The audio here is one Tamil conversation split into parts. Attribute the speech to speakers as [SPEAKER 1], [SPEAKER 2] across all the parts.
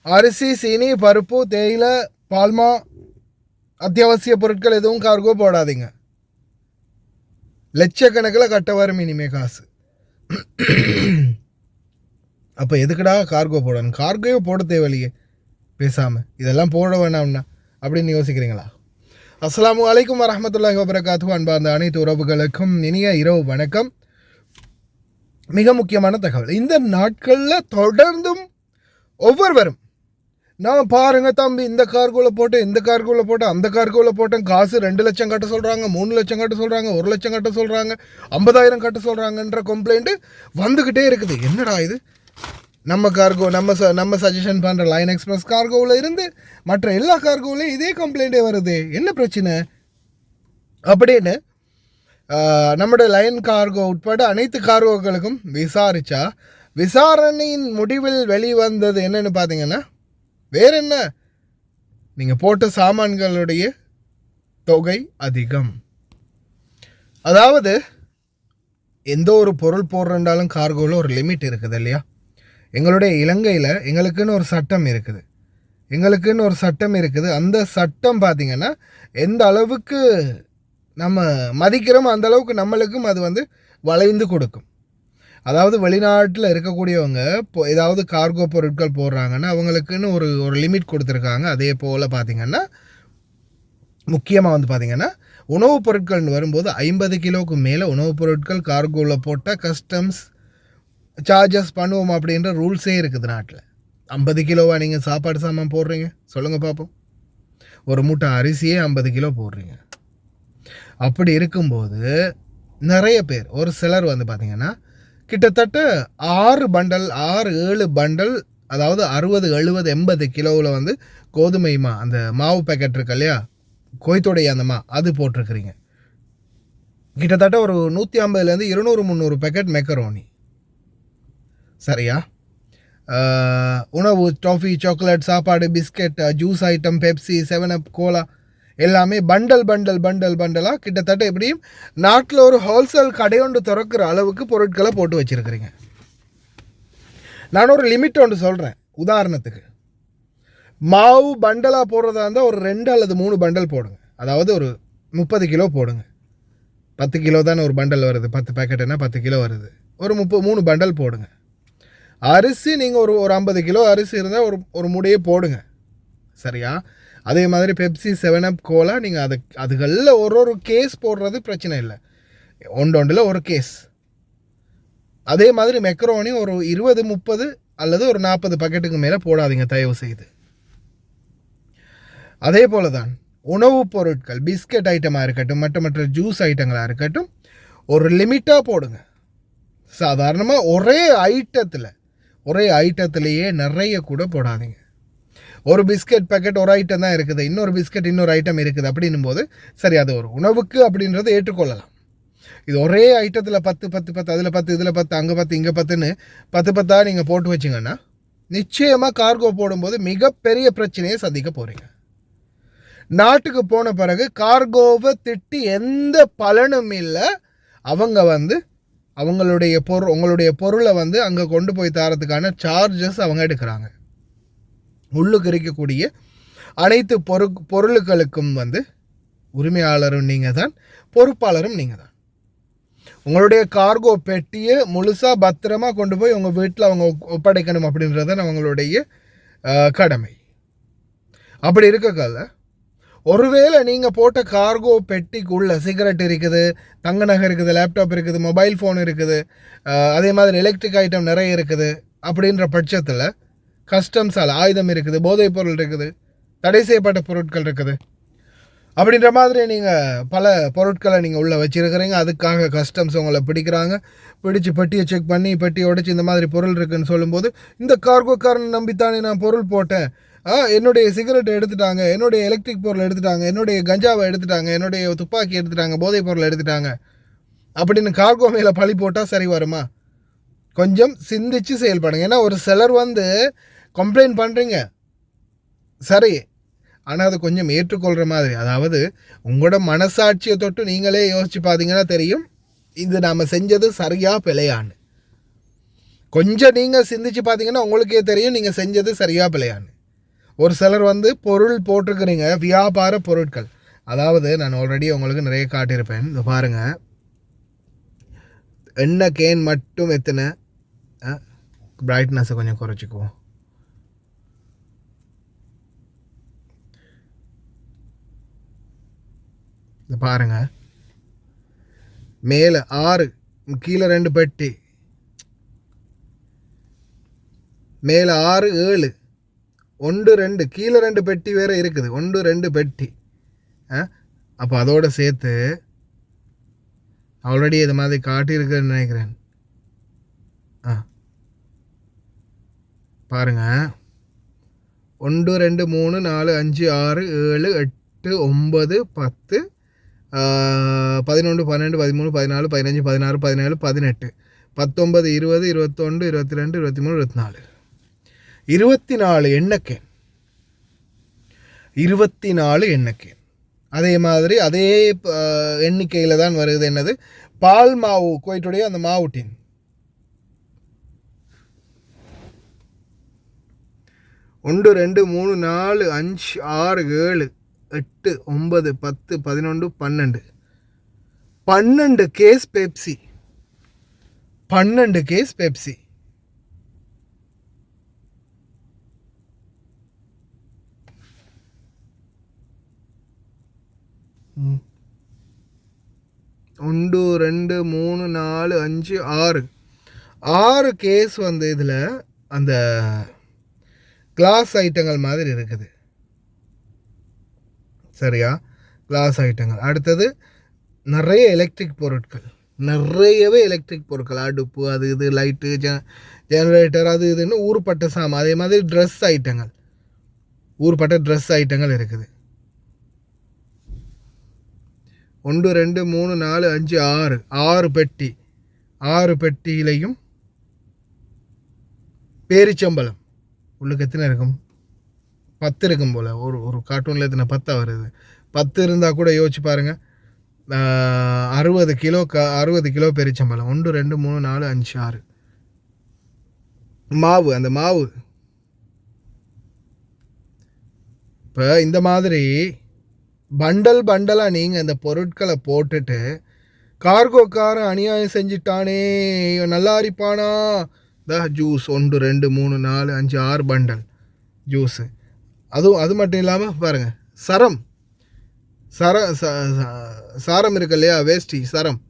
[SPEAKER 1] அரிசி, சீனி, பருப்பு, தேயிலை, பால்மா, அத்தியாவசிய பொருட்கள் எதுவும் கார்கோ போடாதீங்க. லட்சக்கணக்கில் கட்ட வரும் இனிமே காசு. அப்போ எதுக்குடா கார்கோ போடணும்? கார்கோவே போட தேவையில்லையே பேசாமல், இதெல்லாம் போட வேணாம்னா அப்படின்னு யோசிக்கிறீங்களா? அஸ்ஸலாமு அலைக்கும் வரஹ்மத்துல்லாஹி வபரகாத்துஹு. அன்பார்ந்த அனைத்து உறவுகளுக்கும் இனிய இரவு வணக்கம். மிக முக்கியமான தகவல், இந்த நாட்களில் தொடர்ந்தும் ஒவ்வொருவரும் நான் பாருங்கள் தம்பி, இந்த கார்கோவில் போட்டேன், இந்த கார்கோவில் போட்டேன், அந்த கார்கோவில் போட்டேன், காசு 2 லட்சம் கட்ட சொல்கிறாங்க, 3 லட்சம் கட்ட சொல்கிறாங்க, 1 லட்சம் கட்ட சொல்கிறாங்க, 50,000 கட்ட சொல்கிறாங்கன்ற கம்ப்ளைண்ட்டு வந்துக்கிட்டே இருக்குது. என்னடா இது? நம்ம கார்கோ நம்ம சஜஷன் பண்ணுற லைன் எக்ஸ்பிரஸ் கார்கோவில் இருந்து மற்ற எல்லா கார்கோவிலையும் இதே கம்ப்ளைண்ட்டே வருது, என்ன பிரச்சனை அப்படின்னு நம்முடைய லைன் கார்கோ உட்பட அனைத்து கார்கோக்களுக்கும் விசாரித்தா விசாரணையின் முடிவில் வெளிவந்தது என்னென்னு பார்த்தீங்கன்னா, வேற என்ன, நீங்கள் போட்ட சாமான்களுடைய தொகை அதிகம். அதாவது எந்த ஒரு பொருள் போடுறண்டாலும் கார்கோவில் ஒரு லிமிட் இருக்குது இல்லையா? எங்களுடைய இலங்கையில் எங்களுக்குன்னு ஒரு சட்டம் இருக்குது. அந்த சட்டம் பார்த்திங்கன்னா எந்த அளவுக்கு நம்ம மதிக்கிறோமோ அந்த அளவுக்கு நம்மளுக்கும் அது வளைந்து கொடுக்கும். அதாவது வெளிநாட்டில் இருக்கக்கூடியவங்க ஏதாவது கார்கோ பொருட்கள் போடுறாங்கன்னா அவங்களுக்குன்னு ஒரு லிமிட் கொடுத்துருக்காங்க. அதே போல் பார்த்திங்கன்னா முக்கியமாக பார்த்திங்கன்னா உணவுப் பொருட்கள்னு வரும்போது 50 கிலோவுக்கு மேலே உணவுப் பொருட்கள் கார்கோவில் போட்டால் கஸ்டம்ஸ் சார்ஜஸ் பண்ணுவோம் அப்படின்ற ரூல்ஸே இருக்குது நாட்டில். 50 கிலோவா நீங்கள் சாப்பாடு சாமான் போடுறீங்க சொல்லுங்கள் பார்ப்போம்? ஒரு மூட்டை அரிசியே 50 கிலோ போடுறீங்க. அப்படி இருக்கும்போது நிறைய பேர், ஒரு சிலர் பார்த்திங்கன்னா கிட்டத்தட்ட 6-7 பண்டல், அதாவது 60, 70, 80 கிலோவில் கோதுமை அந்த மாவு பேக்கெட் இருக்கு இல்லையா, கொய்த்தோடைய அந்த அது போட்டிருக்கிறீங்க. கிட்டத்தட்ட ஒரு 150 200, 300 பேக்கெட் மெக்கரோனி. சரியா? உணவு, டாஃபி, சாக்லேட், சாப்பாடு, biscuit, juice item, Pepsi, 7up, cola எல்லாமே பண்டலாக கிட்டத்தட்ட எப்படியும் நாட்டில் ஒரு ஹோல்சேல் கடையொன்று திறக்கிற அளவுக்கு பொருட்களை போட்டு வச்சுருக்கிறீங்க. நான் ஒரு லிமிட் ஒன்று சொல்கிறேன். உதாரணத்துக்கு மாவு பண்டலாக போடுறதா இருந்தால் ஒரு 2 அல்லது 3 பண்டல் போடுங்க. அதாவது ஒரு 30 கிலோ போடுங்க. 10 கிலோ தானே ஒரு பண்டல் வருது, 10 பேக்கெட்டுன்னா 10 கிலோ வருது. ஒரு 3 பண்டல் போடுங்க. அரிசி நீங்கள் ஒரு 50 கிலோ அரிசி இருந்தால் ஒரு மூடையே போடுங்க. சரியா? அதே மாதிரி பெப்சி, 7up, கோலா நீங்கள் அதுகளில் ஒரு கேஸ் போடுறது பிரச்சனை இல்லை, ஒன்றில் ஒரு கேஸ். அதே மாதிரி மெக்ரோனி ஒரு 20, 30 அல்லது ஒரு 40 பாக்கெட்டுக்கு மேலே போடாதீங்க தயவு செய்து. அதே போல தான் உணவுப் பொருட்கள், பிஸ்கெட் ஐட்டமாக இருக்கட்டும், மற்ற ஜூஸ் ஐட்டங்களாக இருக்கட்டும், ஒரு லிமிட்டாக போடுங்க. சாதாரணமாக ஒரே ஐட்டத்திலேயே நிறைய கூட போடாதீங்க. ஒரு பிஸ்கெட் பேக்கெட் ஒரு ஐட்டம் தான் இருக்குது, இன்னொரு பிஸ்கெட் இன்னொரு ஐட்டம் இருக்குது அப்படின்னும் போது சரி, அது ஒரு உணவுக்கு அப்படின்றத ஏற்றுக்கொள்ளலாம். இது ஒரே ஐட்டத்தில் 10 அதில் 10 இதில் 10 அங்கே 10 இங்கே 10ன்னு 10 நீங்கள் போட்டு வச்சிங்கன்னா நிச்சயமாக கார்கோ போடும்போது மிகப்பெரிய பிரச்சனையை சந்திக்க போகிறீங்க. நாட்டுக்கு போன பிறகு கார்கோவை திட்டி எந்த பலனும் இல்லை. அவங்க உங்களுடைய பொருளை அங்கே கொண்டு போய் தரத்துக்கான சார்ஜஸ் அவங்க எடுக்கிறாங்க. உள்ளுக்கு இருக்கக்கூடிய அனைத்து பொருளுக்களுக்கும் உரிமையாளரும் நீங்கள் தான், பொறுப்பாளரும் நீங்கள் தான். உங்களுடைய கார்கோ பெட்டியை முழுசாக பத்திரமாக கொண்டு போய் உங்கள் வீட்டில் அவங்க ஒப்படைக்கணும் அப்படின்றதான் அவங்களுடைய கடமை. அப்படி இருக்கக்கால ஒருவேளை நீங்கள் போட்ட கார்கோ பெட்டிக்குள்ள சிகரெட் இருக்குது, தங்க நகை இருக்குது, லேப்டாப் இருக்குது, மொபைல் ஃபோன் இருக்குது, அதே மாதிரி எலக்ட்ரிக் ஐட்டம் நிறைய இருக்குது அப்படின்ற பட்சத்தில் கஸ்டம்ஸால் ஆயுதம் இருக்குது, போதைப் பொருள் இருக்குது, தடை செய்யப்பட்ட பொருட்கள் இருக்குது, அப்படின்ற மாதிரி நீங்கள் பல பொருட்களை நீங்கள் உள்ளே வச்சுருக்கிறீங்க. அதுக்காக கஸ்டம்ஸ் உங்களை பிடிக்கிறாங்க. பிடிச்சி பெட்டியை செக் பண்ணி பெட்டியை உடைச்சி இந்த மாதிரி பொருள் இருக்குதுன்னு சொல்லும்போது, இந்த கார்கோக்காரனை நம்பித்தானே நான் பொருள் போட்டேன், என்னுடைய சிகரெட்டை எடுத்துட்டாங்க, என்னுடைய எலக்ட்ரிக் பொருள் எடுத்துட்டாங்க, என்னுடைய கஞ்சாவை எடுத்துட்டாங்க, என்னுடைய துப்பாக்கி எடுத்துட்டாங்க, போதைப் பொருள் எடுத்துட்டாங்க அப்படின்னு கார்கோ மேலே பழி போட்டால் சரி வருமா? கொஞ்சம் சிந்திச்சு செயல்படுங்க. ஏன்னா ஒரு சிலர் கம்ப்ளைண்ட் பண்ணுறீங்க சரி, ஆனால் அது கொஞ்சம் ஏற்றுக்கொள்கிற மாதிரி, அதாவது உங்களோட மனசாட்சியை தொட்டு நீங்களே யோசித்து பார்த்தீங்கன்னா தெரியும் இது நாம் செஞ்சது சரியா பிழையான்னு. கொஞ்சம் நீங்கள் சிந்திச்சு பார்த்தீங்கன்னா உங்களுக்கே தெரியும் நீங்கள் செஞ்சது சரியா பிள்ளையான்னு. ஒரு சிலர் பொருள் போட்டிருக்கிறீங்க வியாபார பொருட்கள், அதாவது நான் ஆல்ரெடி உங்களுக்கு நிறைய காட்டியிருப்பேன். இந்த பாருங்கள், எண்ணெய் கேன் மட்டும் எத்தனை, பிரைட்னஸை கொஞ்சம் குறைச்சிக்குவோம். இந்த பாருங்க, மேலே 6, கீழே 2 பெட்டி, மேலே 6, 7, 1, 2, கீழே 2 பெட்டி வேறு இருக்குது, 1, 2 பெட்டி. அப்போ அதோடு சேர்த்து ஆல்ரெடி இது மாதிரி காட்டியிருக்குன்னு நினைக்கிறேன். பாருங்க, 1, 2, 3, 4, 5, 6, 7, 8, 9, 10, 11, 12, 13, 14, 15, 16, 17, 18, 19, 20, 21, 22, 23, 24, 24 எண்ணெய்க்கேன், 24 எண்ணெய்க்கேன். அதே மாதிரி அதே எண்ணிக்கையில் தான் வருது. என்னது? பால் மாவு, குவைட்டுடைய அந்த மாவுட்டின். ஒன்று, 2, 3, 4, 5, 6, 7, 8, 9, 10, 11, 12, 12 கேஸ் பெப்சி, 12 கேஸ் பெப்சி. ஒன்று, 2, 3, 4, 5, 6, 6 கேஸ் இதில் அந்த கிளாஸ் ஐட்டங்கள் மாதிரி இருக்குது. சரியா? கிளாஸ் ஐட்டங்கள். அடுத்தது நிறைய எலக்ட்ரிக் பொருட்கள், நிறையவே எலக்ட்ரிக் பொருட்கள், அடுப்பு, அது இது, லைட்டு, ஜெனரேட்டர், அது இதுன்னு ஊறுப்பட்ட சாமான். அதே மாதிரி ட்ரெஸ் ஐட்டங்கள், ஊறுப்பட்ட ட்ரெஸ் ஐட்டங்கள் இருக்குது. 1, 2, 3, 4, 5, 6, 6 பெட்டி. 6 பெட்டியிலையும் பேரிச்சம்பளம் உள்ளுக்கு எத்தனை இருக்கும்? 10 இருக்கும் போல். ஒரு கார்ட்டூனில் எத்தனை? 10 வருது. 10 இருந்தால் கூட யோசிச்சு பாருங்கள். 60 கிலோ 60 கிலோ பேரிச்சம்பளம். 1, 2, 3, 4, 5, 6. மாவு, அந்த மாவு இப்போ இந்த மாதிரி பண்டலாக நீங்கள் இந்த பொருட்களை போட்டுட்டு கார்கோக்காரன் அநியாயம் செஞ்சிட்டானே, நல்லா அரிப்பானா, ஜூஸ் 1, 2, 3, 4, 5, 6 பண்டல் ஜூஸு. அது மட்டும் இல்லாமல் பாருங்கள், சாரம் இருக்கு இல்லையா, வேஷ்டி சரம்,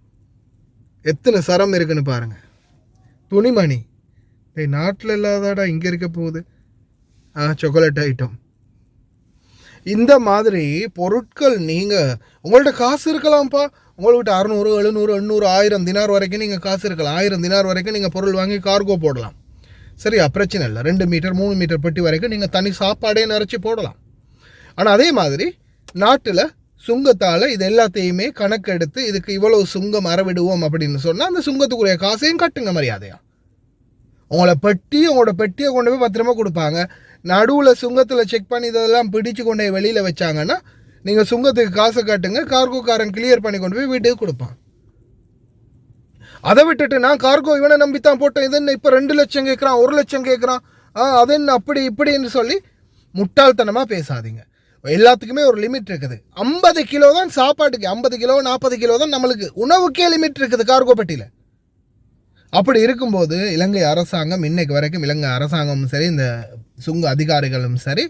[SPEAKER 1] எத்தனை சரம் இருக்குன்னு பாருங்கள். துணிமணி, நாட்டில் இல்லாதாடா இங்கே இருக்க போகுது. Chocolate item. இந்த மாதிரி பொருட்கள் நீங்கள், உங்கள்கிட்ட காசு இருக்கலாம்ப்பா, உங்கள்கிட்ட 600, 700, 800, 1000 தினார் வரைக்கும் நீங்கள் காசு இருக்கலாம். 1000 தினார் வரைக்கும் நீங்கள் பொருள் வாங்கி கார்கோ போடலாம். சரியா? பிரச்சனை இல்லை. 2 மீட்டர் 3 மீட்டர் பெட்டி வரைக்கும் நீங்கள் தனி சாப்பாடே நிறச்சி போடலாம். ஆனால் அதே மாதிரி நாட்டில் சுங்கத்தால் இது எல்லாத்தையுமே கணக்கெடுத்து இதுக்கு இவ்வளவு சுங்கம் அறவிடுவோம் அப்படின்னு சொன்னால் அந்த சுங்கத்துக்குரிய காசையும் கட்டுங்க மரியாதையா. உங்களோட பெட்டியை கொண்டு போய் பத்திரமா கொடுப்பாங்க. நடுவில் சுங்கத்தில் செக் பண்ணி இதெல்லாம் பிடிச்சு கொண்டு போய் வெளியில் வச்சாங்கன்னா நீங்கள் சுங்கத்துக்கு காசை கட்டுங்க, கார்கோக்காரன் கிளியர் பண்ணி கொண்டு போய் வீட்டுக்கு கொடுப்பான். அதை விட்டுட்டு நான் கார்கோ இவனை நம்பித்தான் போட்டேன், இது என்ன இப்போ 2 லட்சம் கேட்குறான், 1 லட்சம் கேட்குறான், அது என்ன அப்படி இப்படின்னு சொல்லி முட்டாள்தனமாக பேசாதீங்க. எல்லாத்துக்குமே ஒரு லிமிட் இருக்குது. 50 கிலோ தான் சாப்பாட்டுக்கு, 50 கிலோ 40 கிலோ தான் நம்மளுக்கு உணவுக்கே லிமிட் இருக்குது கார்கோ பெட்டியில். அப்படி இருக்கும்போது இலங்கை அரசாங்கம் இன்னைக்கு வரைக்கும், இலங்கை அரசாங்கமும் சரி, இந்த சுங்க அதிகாரிகளும் சரி,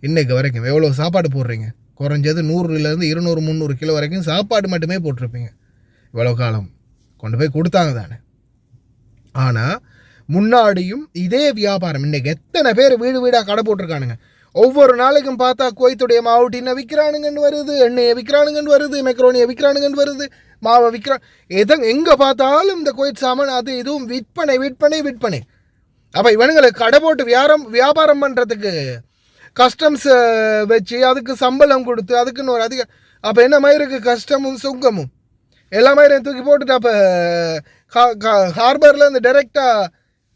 [SPEAKER 1] இன்னைக்கு வரைக்கும் எவ்வளோ சாப்பாடு போடுறீங்க? குறைஞ்சது 100லேருந்து 200, 300 கிலோ வரைக்கும் சாப்பாடு மட்டுமே போட்டிருப்பீங்க. இவ்வளோ காலம் கொண்டு போய் கொடுத்தாங்க தானே. ஆனால் முன்னாடியும் இதே வியாபாரம். இன்றைக்கி எத்தனை பேர் வீடு வீடாக கடை போட்டிருக்கானுங்க. ஒவ்வொரு நாளைக்கும் பார்த்தா குவைத்துடைய மாவுட்டினை விற்கிறானுங்கன்னு வருது, எண்ணெயை விற்கிறானுங்கன்னு வருது, மெக்ரோனியை விற்கிறானுங்கன்னு வருது, மாவை எங்கே பார்த்தாலும் இந்த குவைத் சாமான் அது இதுவும் விற்பனை. அப்போ இவனுங்களுக்கு கடை போட்டு வியாபாரம் பண்ணுறதுக்கு கஸ்டம்ஸ் வச்சு அதுக்கு சம்பளம் கொடுத்து அதுக்குன்னு ஒரு அப்போ என்ன மாதிரி இருக்குது? கஸ்டமும் சுங்கமும் எல்லா மாதிரியும் தூக்கி போட்டுட்டு அப்போ ஹார்பரில் இருந்து டைரெக்டாக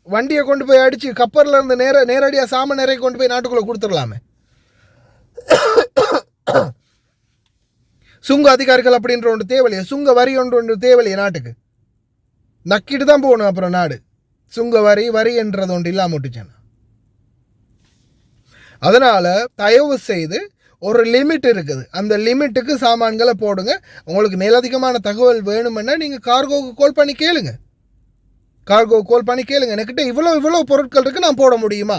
[SPEAKER 1] வண்டியை கொண்டு போய் அடித்து கப்பரில் இருந்து நேரடியாக சாமான் நிறைய கொண்டு போய் நாட்டுக்குள்ளே கொடுத்துடலாமே. சுங்க அதிகாரிகள் அப்படின்ற ஒன்று தேவையில்லையே, சுங்க வரி ஒன்று தேவையில்லையே நாட்டுக்கு. நக்கிட்டு தான் போகணும் அப்புறம் நாடு. சுங்க வரி என்றது ஒன்று இல்லாமல் விட்டுச்சேன்னா. அதனால் தயவு செய்து ஒரு லிமிட் இருக்குது, அந்த லிமிட்டுக்கு சாமான்களை போடுங்க. உங்களுக்கு மேலதிகமான தகவல் வேணுமென்னா நீங்கள் கார்கோவுக்கு கால் பண்ணி கேளுங்க. என்கிட்ட இவ்வளோ பொருட்கள் இருக்குது, நான் போட முடியுமா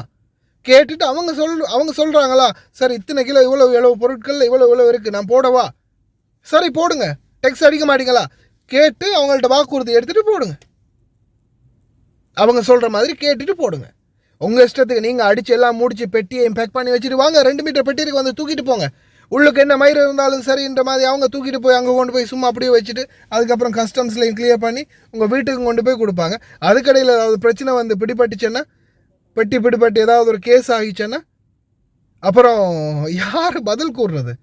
[SPEAKER 1] கேட்டுட்டு அவங்க சொல்கிறாங்களா, சரி இத்தனை கிலோ இவ்வளோ பொருட்கள் இவ்வளோ இருக்குது, நான் போடவா, சரி போடுங்க, டெக்ஸ் அடிக்க மாட்டீங்களா கேட்டு அவங்கள்ட்ட வாக்குறுதி எடுத்துகிட்டு போடுங்க. அவங்க சொல்கிற மாதிரி கேட்டுட்டு போடுங்க. உங்கள் இஷ்டத்துக்கு நீங்கள் அடித்து எல்லாம் முடிச்சு பெட்டியை பேக் பண்ணி வச்சுட்டு வாங்க, 2 மீட்டர் பெட்டிக்கு வந்து தூக்கிட்டு போங்க. உள்ளுக்கு என்ன மயிர் இருந்தாலும் சரின்ற மாதிரி அவங்க தூக்கிட்டு போய் அங்கே கொண்டு போய் சும்மா அப்படியே வச்சுட்டு அதுக்கப்புறம் கஸ்டம்ஸ்லையும் கிளியர் பண்ணி உங்கள் வீட்டுக்கு கொண்டு போய் கொடுப்பாங்க. அதுக்கடையில் ஏதாவது பிரச்சனை வந்து பிடிபட்டுச்சுன்னா, பெட்டி பிடிபட்டு ஏதாவது ஒரு கேஸ் ஆகிச்சுன்னா அப்புறம் யார் பதில் கூறுறது?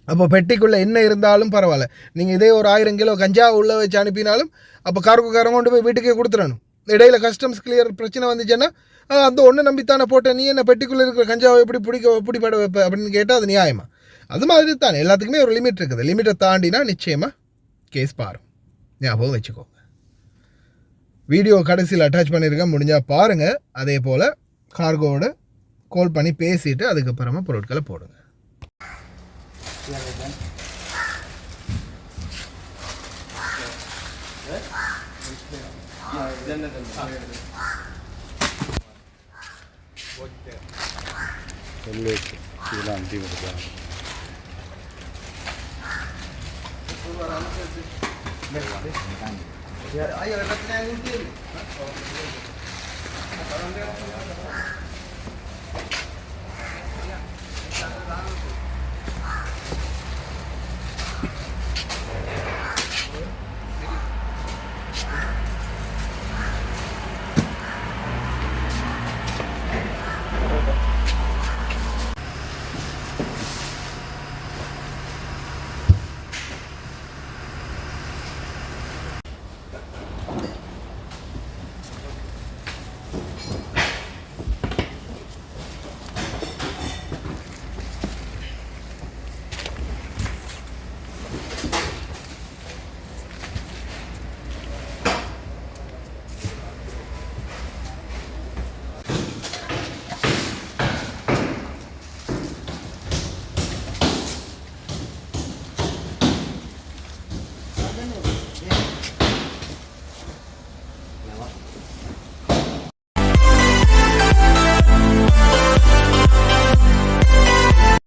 [SPEAKER 1] அப்போ பெட்டிக்குள்ளே என்ன இருந்தாலும் பரவாயில்ல, நீங்கள் இதே ஒரு 1000 கிலோ கஞ்சா உள்ளே வச்சு அனுப்பினாலும் அப்போ கார்கோக்காரங்க கொண்டு போய் வீட்டுக்கே கொடுத்துடணும். இடையில கஸ்டம்ஸ் கிளியர் பிரச்சனை வந்துச்சுன்னா, அந்த ஒன்று நம்பித்தானே போட்டேன், நீ என்ன பெட்டிக்குள்ளே இருக்கிற கஞ்சாவை எப்படி பிடிபட வைப்ப அப்படின்னு கேட்டால் அது நியாயமா? அது மாதிரி தானே எல்லாத்துக்குமே ஒரு லிமிட் இருக்குது. லிமிட்டை தாண்டினா நிச்சயமாக கேஸ் பாரும், ஞாபகம் வச்சுக்கோங்க. வீடியோ கடைசியில் அட்டாச் பண்ணியிருக்கேன், முடிஞ்சால் பாருங்கள். அதே போல் கார்கோவோட கால் பண்ணி பேசிட்டு அதுக்கப்புறமா பொருட்களை போடுங்க. Ayo,